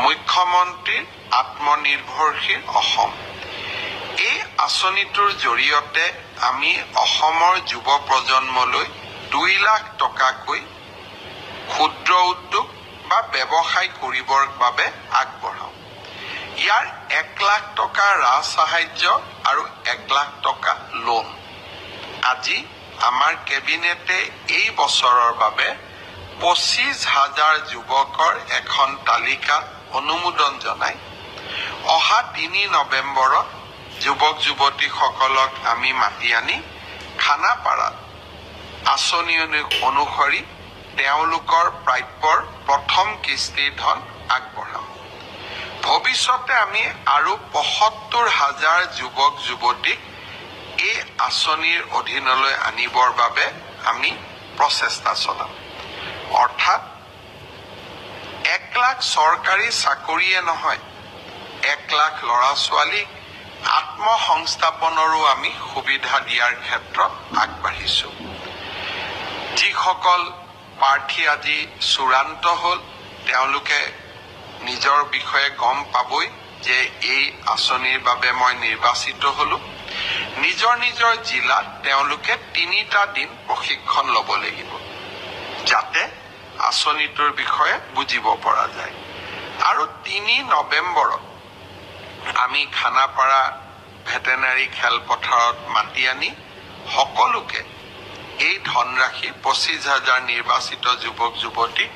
মুখ্যমন্ত্ৰীৰ আত্মনিৰ্ভৰশীল অসম। এই আঁচনিটোৰ জৰিয়তে আমি অসমৰ যুৱ প্ৰজন্মলৈ 2 লাখ টকাকৈ ক্ষুদ্ৰ উদ্যোগ বা ব্যৱসায় কৰিবৰ বাবে আগবঢ়াওঁ। ইয়াৰ 1 লাখ টকা ৰাজ সাহায্য আৰু 1 লাখ টকা লোন। আজি আমাৰ কেবিনেটে এই বছৰৰ বাবে 25,000 যুৱকৰ এখন তালিকাত অনুমোদন জনায়। অহা 3 নৱেম্বৰত যুৱক যুৱতীসকলক আমি মাতি আনি খানাপাৰাত আঁচনি অনুসৰি তেওঁলোকৰ প্ৰাপ্যৰ প্ৰথম কিস্তিৰ ধন আগবঢ়াম। ভৱিষ্যতে আমি আৰু 75,000 যুৱক যুৱতীক এই আঁচনিৰ অধীনলৈ আনিবৰ বাবে আমি প্ৰচেষ্টা চলাম। অৰ্থাৎ 1 লাখ চৰকাৰী চাকৰিয়ে নহয়, 1 লাখ ল'ৰা ছোৱালীক আত্মসংস্থাপনৰো আমি সুবিধা দিয়াৰ ক্ষেত্ৰত আগবাঢ়িছো। যিসকল প্ৰাৰ্থী আজি চূড়ান্ত হ'ল তেওঁলোকে নিজৰ বিষয়ে গম পাবই যে এই আঁচনিৰ বাবে মই নিৰ্বাচিত হলো। নিজৰ নিজৰ জিলাত তেওঁলোকে 3টা দিন প্ৰশিক্ষণ ল'ব লাগিব, যাতে আঁচনিটোৰ বিষয়ে বুজিব পৰা যায়। আৰু 3 নৱেম্বৰত আমি খানাপাৰা ভেটেনাৰী খেলপথাৰত মাতি আনি সকলোকে এই ধনৰাশি 25,000 নিৰ্বাচিত যুৱক যুৱতীক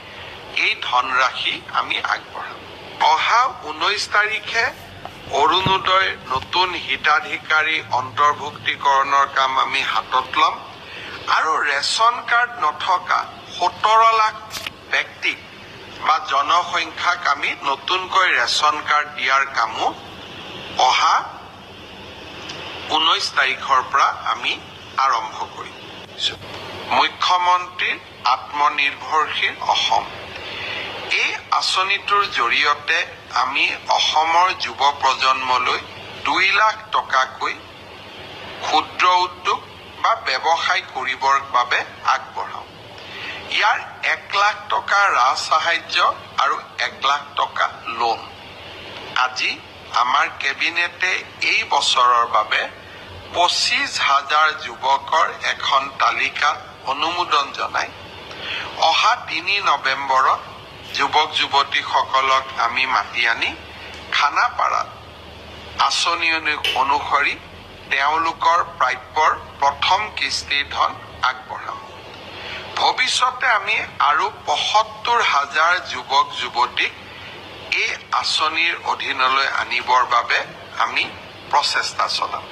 এই ধনৰাশি আমি আগবঢ়াম। অহা 19 তাৰিখে অৰুণোদয় নতুন হিতাধিকাৰী অন্তৰ্ভুক্তিকৰণৰ কাম আমি হাতত ল'ম আৰু ৰেচন কাৰ্ড নথকা 17 লাখ ব্যক্তিক বা জনসংখ্যাক আমি নতুনকৈ ৰেচন কাৰ্ড দিয়াৰ কামো অহা 19 তাৰিখৰ পৰা আমি আৰম্ভ কৰিম। মুখ্যমন্ত্ৰীৰ আত্মনিৰ্ভৰশীল অসম। এই আঁচনিটোৰ জৰিয়তে আমি অসমৰ যুৱ প্ৰজন্মলৈ 2 লাখ টকাকৈ ক্ষুদ্ৰ উদ্যোগ বা ব্যৱসায় কৰিবৰ বাবে আগবঢ়াওঁ। ইয়াৰ 1 লাখ টকা ৰাজ সাহায্য আৰু 1 লাখ টকা লোন। আজি আমাৰ কেবিনেটে এই বছৰৰ বাবে 25,000 যুৱকৰ এখন তালিকাত অনুমোদন জনায়। অহা 3 নৱেম্বৰত যুৱক যুৱতীসকলক আমি মাতি আনি খানাপাৰাত আঁচনি অনুসৰি তেওঁলোকৰ প্ৰাপ্যৰ প্ৰথম কিস্তিৰ ধন আগবঢ়াম। ভৱিষ্যতে আমি আৰু 75,000 যুৱক যুৱতীক এই আঁচনিৰ অধীনলৈ আনিবৰ বাবে আমি প্ৰচেষ্টা চলাম।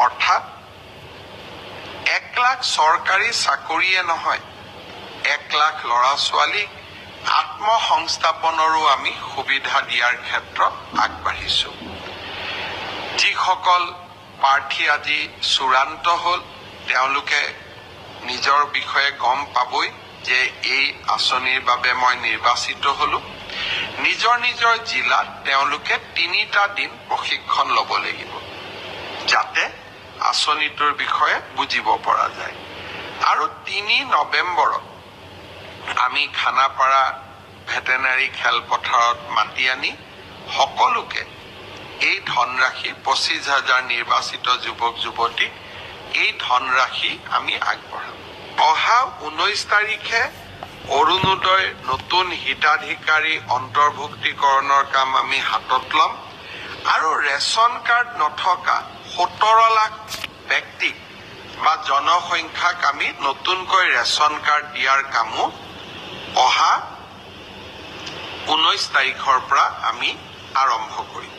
অৰ্থাৎ 1 লাখ চৰকাৰী চাকৰিয়ে নহয়, 1 লাখ ল'ৰা ছোৱালীক আত্মসংস্থাপনৰো আমি সুবিধা দিয়াৰ ক্ষেত্ৰত আগবাঢ়িছো। যিসকল প্ৰাৰ্থী আজি চূড়ান্ত হ'ল তেওঁলোকে নিজৰ বিষয়ে গম পাবই যে এই আঁচনিৰ বাবে মই নিৰ্বাচিত হলো। নিজৰ নিজৰ জিলাত তেওঁলোকে 3টা দিন প্ৰশিক্ষণ ল'ব লাগিব, যাতে আঁচনিটোৰ বিষয়ে বুজিব পৰা যায়। আৰু 3 নৱেম্বৰত আমি খানাপাৰা ভেটেনাৰী খেলপথাৰত মাতি আনি সকলোকে এই ধনৰাশি 25,000 নিৰ্বাচিত যুৱক যুৱতীক এই ধনৰাশি আমি আগবঢ়াম। অহা 19 তাৰিখে অৰুণোদয় নতুন হিতাধিকাৰী অন্তৰ্ভুক্তিকৰণৰ কাম আমি হাতত ল'ম আৰু ৰেচন কাৰ্ড নথকা 17 লাখ ব্যক্তিক বা জনসংখ্যাক আমি নতুনকৈ ৰেচন কাৰ্ড দিয়াৰ কামো অহা 19 তাৰিখৰ পৰা আমি আৰম্ভ কৰিম।